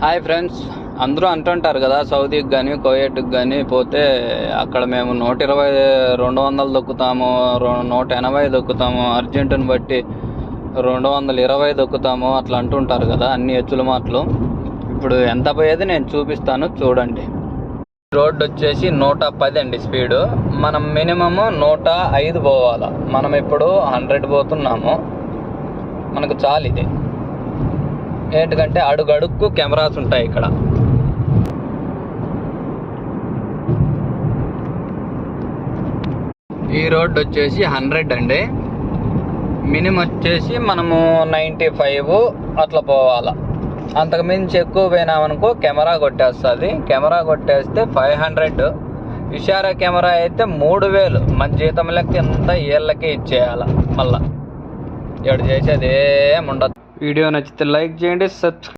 Hi friends, అందరూ అంటుంటారు కదా సౌదీకి కానీ కువైట్కి కానీ పోతే అక్కడ మేము 120 200 దొక్కుతాము, 180 దొక్కుతాము, అర్జెంటుని బట్టి 220 దొక్కుతాము అట్లా అంటుంటారు కదా అన్ని ఎచ్చుల మాటలు. ఇప్పుడు ఎంత పోయేది నేను చూపిస్తాను చూడండి. రోడ్డు వచ్చేసి 110 అండి స్పీడు. మనం మినిమము 105 పోవాలా. మనం ఇప్పుడు 100 పోతున్నాము. మనకు చాలు ఇది. ఏంటంటే అడుగడుక్కు కెమెరాస్ ఉంటాయి ఇక్కడ. ఈ రోడ్డు వచ్చేసి 100 అండి. మినిమం వచ్చేసి మనము 95 అట్లా పోవాలా. అంతకు మించి ఎక్కువ పోయినామనుకో కెమెరా కొట్టేస్తుంది. కెమెరా కొట్టేస్తే 500. ఇషారా కెమెరా అయితే 3000. మన జీతం లెక్క ఎంత ఏళ్ళకే ఇచ్చేయాల. మళ్ళా ఇక్కడ చేసేది ఏముండదు. వీడియో నచ్చితే లైక్ చేయండి, సబ్స్క్రైబ్